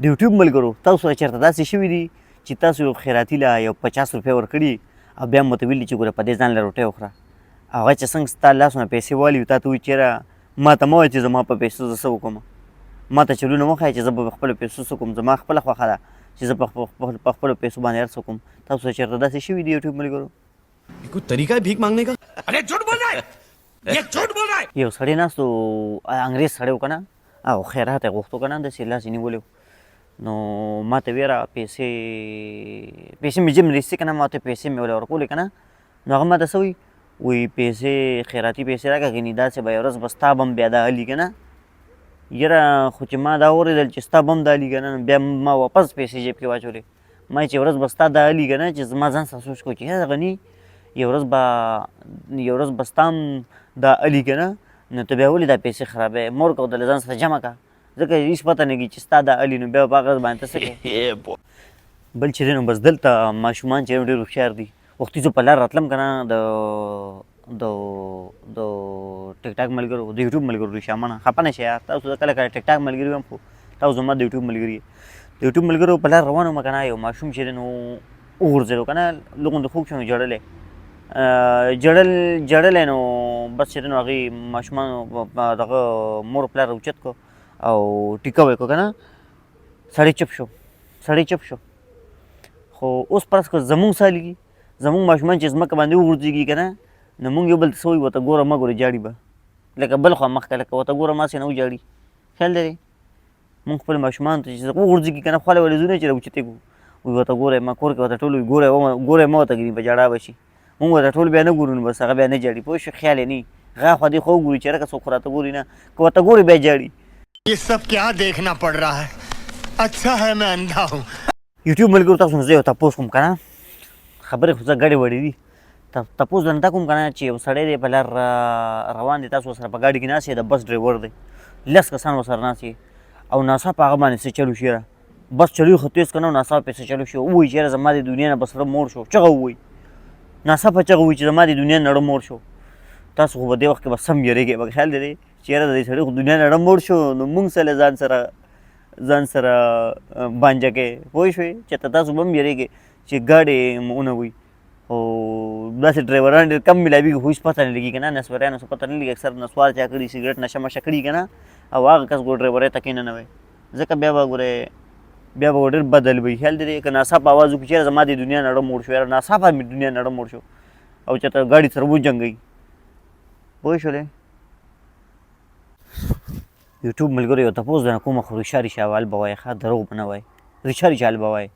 د یوټیوب ملګرو تاسو سره چېرته داسې شوي دي چې تاسو یو خیراتي له یو 50 روپۍ ورکړي او بیا مو ورته ویلي چې ګوره په دې ځان له روټۍ وخوره هغه چې څنګه ستا لاس نه پیسې والي تا ته وایي چېره ما ته مه وایه چې زما په پیسو زه څه وکړم ما ته چلونه مه ښایه چې زه به په خپلو پیسو څه کوم زما خپله خوښه ده چې زه په خپلو پیسو باندې هر څه کوم تاسو سره چېرته داسې شوي دي یوټیوب ملګرو कोई तरीका है भीख मांगने का? अरे झूठ बोल रहा है, ये झूठ बोल रहा है. یو سړی ناست و انګرېز سړی و که نه او خیرات یې غوښتو که نه داسې لاس یې نیولی نو ما ته ویره پیسې مې جیب نه ایستې که نه ما ته پیسې مې ولې ورکولې که نه نو هغه ما ته څه وایي وایي پیسې خیراتي پیسې راکړه ګنې داسې به یو ورځ به ستا به هم بیا دا هلي که نه یاره خو چې ما دا اورېدل چې ستا به هم دا هلي که نه بیا ما واپس پیسې جیب کې واچولې ما چې ورځ به ستا دا هلي که نه چې زما ځان سره سوچ کوو چې یاره غني یو ورځ به ستا هم دا هلي که نه نو ته بیا ولې دا پیسې خرابوې مور که ورته له ځان سره جمع کړه ځکه هېڅ پته نه کېږي چې ستا دا هلي نو بیا په هغه باندې ته څه کوې بل چې دی نو بس دلته ماشومان چې ډېر هوښیار دي وختي زه په لار راتلم که نه د ټیک ټاک ملګرو د یوټیوب ملګرو ریشامنه خفه نه شئ یار تاسو کله کله ټیک ټاک ملګري وم خو تاسو زما د یوټیوب ملګري د یوټیوب ملګرو په لار روان وم که نه یو ماشوم چې دی نو وغورځېدو که نه لږ غوندې خوږ شو نو ژړلی جړلی نو بس چې دی نو هغې ماشومانو دغه مور پلار اوچت کړو او ټیکه ویې کړو که نه سړی چپ شو خو اوس فرض کړه زمونږ سالي زمونږ ماشومان چې ځمکه باندې وغورځېږي که نه نو مونږ یو بل ته څه وایو ورته ګوره مه ګورې جاړي به لکه بل خوا مخکې لکه ورته ګوره ماسې نه وجاړي خیال لرې مونږ خپل ماشومانو ته چې وغورځېږي که نه خواله ولې ځو نه چې راوچتې کړو وایي ورته ګوره ما کور کې ورته ټول وایي ګوره مه ورته ګني په ژړا به شي مونږ ورته ټول بیا نه ګورو نو بس هغه بیا نه جاړي پوه شو خیال یې نه هغه خوا دې خوا وګوري چې هرکه څوک خو راته ګوري نه که ورته ګوري بیا جاړي ये सब क्या देखना पड़ रहा है अच्छा है मैं अंधा हूँ یوټیوب ملګرو تاسو نه زه یو تپوس کوم که نه خبرې خو څه ګډې وډې دي تپوس درنه دا کوم که نه چې یو سړی دی په لار روان دی تاسو ورسره په ګاډي کې ناست د بس ډرایور دی 10 کسان ورسره ناست او ناڅاپه هغه باندې څه چلو شي بس چلوي خو تیز که نه ناڅاپه پې څه چلو شي ووایي چې یاره زما د دنیا نه به زړه موړ شو چغه ووایي ناڅاپه چغه ووایي چې زما د دنیا نه زړه موړ شو تاسو خو په دې وخت کې به سم یېرېږئ به خیال دی چې یاره د دې سړي خو دنیا نه زړه موړ شو نو موږ څه له ځان سره بانجه کوې پوه شوې چې تاسو به هم یېرېږئ چې ګاډي ونه وي او داسې ډرایوران ډېر کم میلاوېږي خو هېڅ پته نه لګي که نه نسوارانو څه پته نه لګي اکثر نسوار چا کړي سګرټ نشه مشه کړي که نه او هغه کس ګور ډرایورۍ ته کښېننوئ ځکه بیا به ګورئ بیا به ډېر بدل وي خیال دی که ناڅاپه اواز وکړي چې زما د دنیا نه زړه موړ شو یاره ناڅاپه مې دنیا نه زړه موړ شو او چېرته ګاډي سره وجنګوي پوه شولې یوټیوب ملګرو یو تپوس درنه کومه خو ریښه اول به وایې ښه دروغ به نه وایې ریښه حال به وایې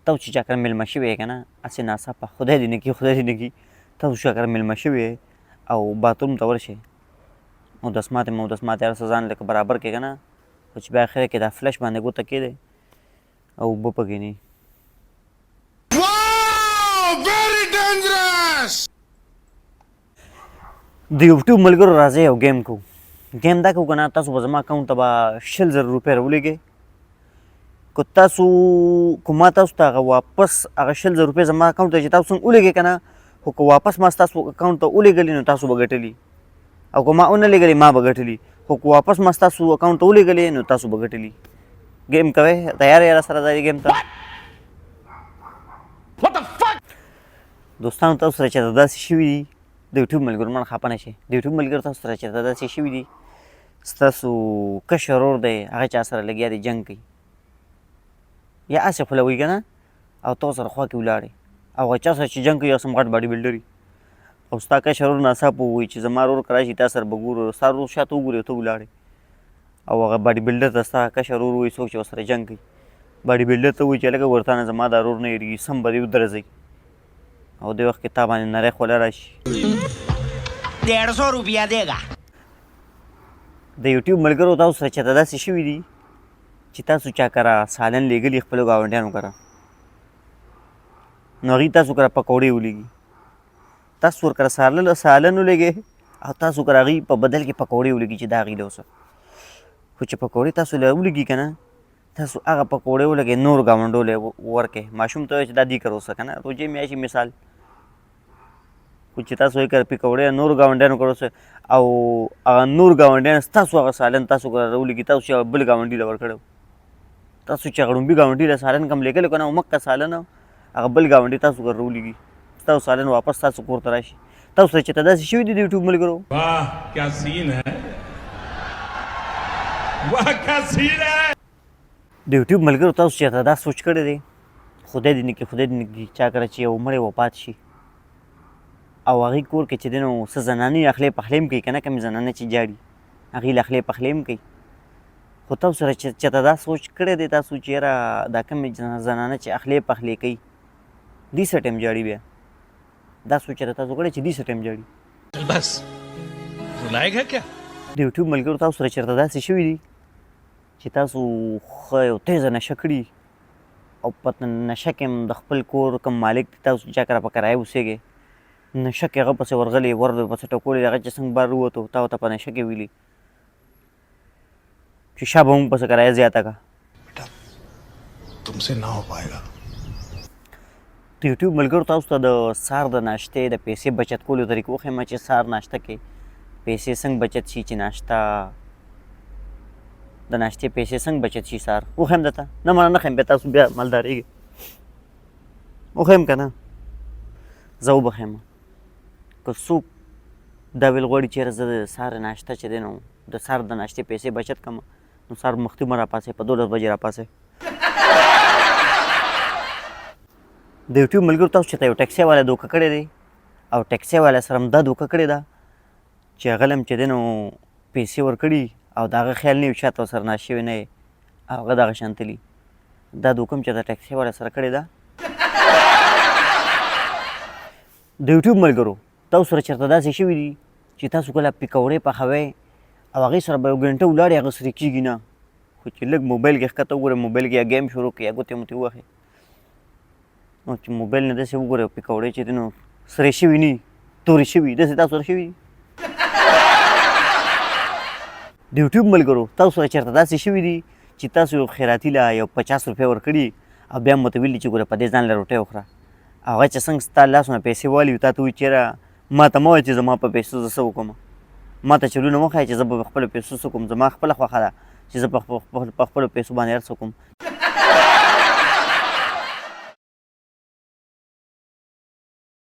تاسو چې چا کره مېلمه شوي یې که نه هسې ناڅاپه خدای دې نه کړي خدای دې نه کړي تاسو چا کره مېلمه شوي یې او باتروم ته ورشئ مودسمات هر څه ځان لکه برابر کړې که نه خو چې بیا اخر کې دا فلش باندې ګوته کېدی او اوبه پکې نه د یوټیوب ملګرو راځئ یو ګیم کوو ګیم دا کوو که نه تاسو به زما اکاونټ ته به 100,000 روپۍ راولېږئ که ما تاسو ته هغه واپس هغه 100,000 روپۍ زما اکاونټ ته چې تاسو څنګه ولېږئ که نه خو که واپس ما ستاسو اکاونټ ته ولېږلي نو تاسو به ګټلي او که ما ونه لېږلي ما به ګټلي خو که واپس ما ستاسو اکاونټ ته ولېږلې نو تاسو به ګټلي ګیم کوئ تیار یې راسره دا ګیم ته دوستانو تاسو سره چېرته داسې شوي دي د یوټیوب ملګرو مړ خفه نه شئ د یوټیوب ملګرو تاسو سره چېرته داسې شوي دي ستاسو کشر ورور دی هغه چا سره لګیا دی جنګ کوي یا هسې خولوي که نه او تا سره خوا کې ولاړې او هغه چا سره چې جنګ کوي هغه سم غټ باډي بلډر وي او ستا کشر ورور ناڅاپه ووایي چې زما ورور که راشي تا سره به ګورو ستا ورور شاته وګوري او ته ولاړې او هغه باډي بلډر ته ستا کشر ورور وایي څوک چې ورسره جنګ کوي باډي بلډر ته وایي چې هلکه ورته نه زما دا ورور نه هېرېږي سم به دې ودرځئ او دې وخت کې تا باندې نری خوله راشي 150 रुपया देगा د یوټیوب ملګرو تاسو سره چېرته داسې شوي دي چې تاسو چا کره سالن لېږلي خپلو ګاونډیانو کره نو هغوی تاسو کره پکوړې ولېږي تاسو ورکره سالن ولېږئ او تاسو کره هغوی په بدل کې پکوړې ولېږي چې دا هغوی له اوسه خو چې پکوړې تاسو له ولېږي که نه تاسو هغه پکوړې ولګئ نور ګاونډو له ورکئ ماشوم ته وایئ چې دا دې کره اوسه که نه روژې میاشتې مثال خو چې تاسو یې کره پکوړې نور ګاونډیانو کره اوسه او هغه نور ګاونډیان ستاسو هغه سالن تاسو کره راولېږي تاسو چې بل ګاونډي له ورکړی تاسو چې هغه ړومبي ګاونډي له سالن کم لیږلی که نه مکه سالن هغه بل ګاونډي تاسو کره راولېږي ستاسو سالن واپس تاسو کور ته راشي تاسو سره چېرته داسې شوي دي د یوټیوب ملګرو वाह क्या सीन है वाह क्या सीन है د یوټیوب ملګرو تاسو چېرته دا سوچ کړی دی خدای دې نه کړي خدای دې نه کړي چا کره چې یو مړی وفات شي او هغې کور کې چې دی نو څه زنانې اخلی پخلی هم کوي که نه کمې زنانې چې جاړي هغې له اخلی پخلی هم کوي خو تاسو سره چېرته دا سوچ کړی دی تاسو چې یاره دا کمې زنانه چې اخلی پخلی کوي دې څه ټایم جاړي بیا دا سوچ چېرته تاسو کړی چې دې څه ټایم جاړي बस रुलाएगा क्या د یوټیوب ملګرو تاسو سره چېرته داسې شوي دي چې تاسو ښه یو تیزه نشه کړي او په نشه کې هم د خپل کور کوم مالک دی تاسو چا کره په کرایه اوسېږئ نشه کې هغه پسې ورغلی ور پسې ټکولې هغه چې څنګه بار ووتو تا ورته په نشه کې ویلي چې شا به مونږ پسې کرایه زیاته کړه तुमसे ना हो पाएगा د یوټیوب ملګرو تاسو ته د سهار د ناشتې د پیسې بچت کولو طریقه وښیم چې سهار ناشته کې پیسې څنګه بچت شي چې ناشته د ناشتې پیسې څنګه بچت شي سهار وښیم درته نه منه نه ښیم بیا تاسو بیا مالدارېږئ وښیم که نه زه وبښیم که څوک دا ویل غواړي چې یاره زه د سهار ناشته چې دی نو د سهار د ناشتې پیسې بچت کړم نو سهار مختي مه راپاڅئ په 12 بجې راپاڅئ د یوټیوب ملګرو تاسو چې ته یو ټیکسي والا دوکه کړی دی او ټیکسي والا سره هم دا دوکه کړې ده چې هغه له هم چې دی نو پیسې ورکړي او د هغه خیال نه وي شاته ورسره ناست شوی نه یې او هغه دغه شان تلي دا دوکه هم چې د ټیکسي والا سره کړې ده د یوټیوب ملګرو تاسو سره چېرته داسې شوي دي چې تاسو کله پکوړې پخوئ او هغې سره به یو ګنټه ولاړې هغه سرې کېږي نه خو چې لږ موبایل کې ښکته وګورئ موبایل کې یا ګیم شروع کړي یا ګوتې موتې ووهئ نو چې موبایل نه داسې وګورئ پکوړې چې دی نو سرې شوي نه تورې شوي داسې تاسو سره شوي دي د یوټیوب ملګرو تاسو سره چېرته داسې شوي دي چې تاسو یو خیراتي له یو 50 روپۍ ورکړي او بیا هم ورته ویلي چې ګوره په دې ځان له روټۍ وخوره هغه چې څنګه ستا لاسونه پیسې والي تا ته وایي چې یاره ما ته مه وایه چې زما په پیسو زه څه وکړم ما ته چلونه مه ښایه چې زه به په خپلو پیسو څه کوم زما خپله خوښه ده چې زه په خپلو پیسو باندې هر څه کوم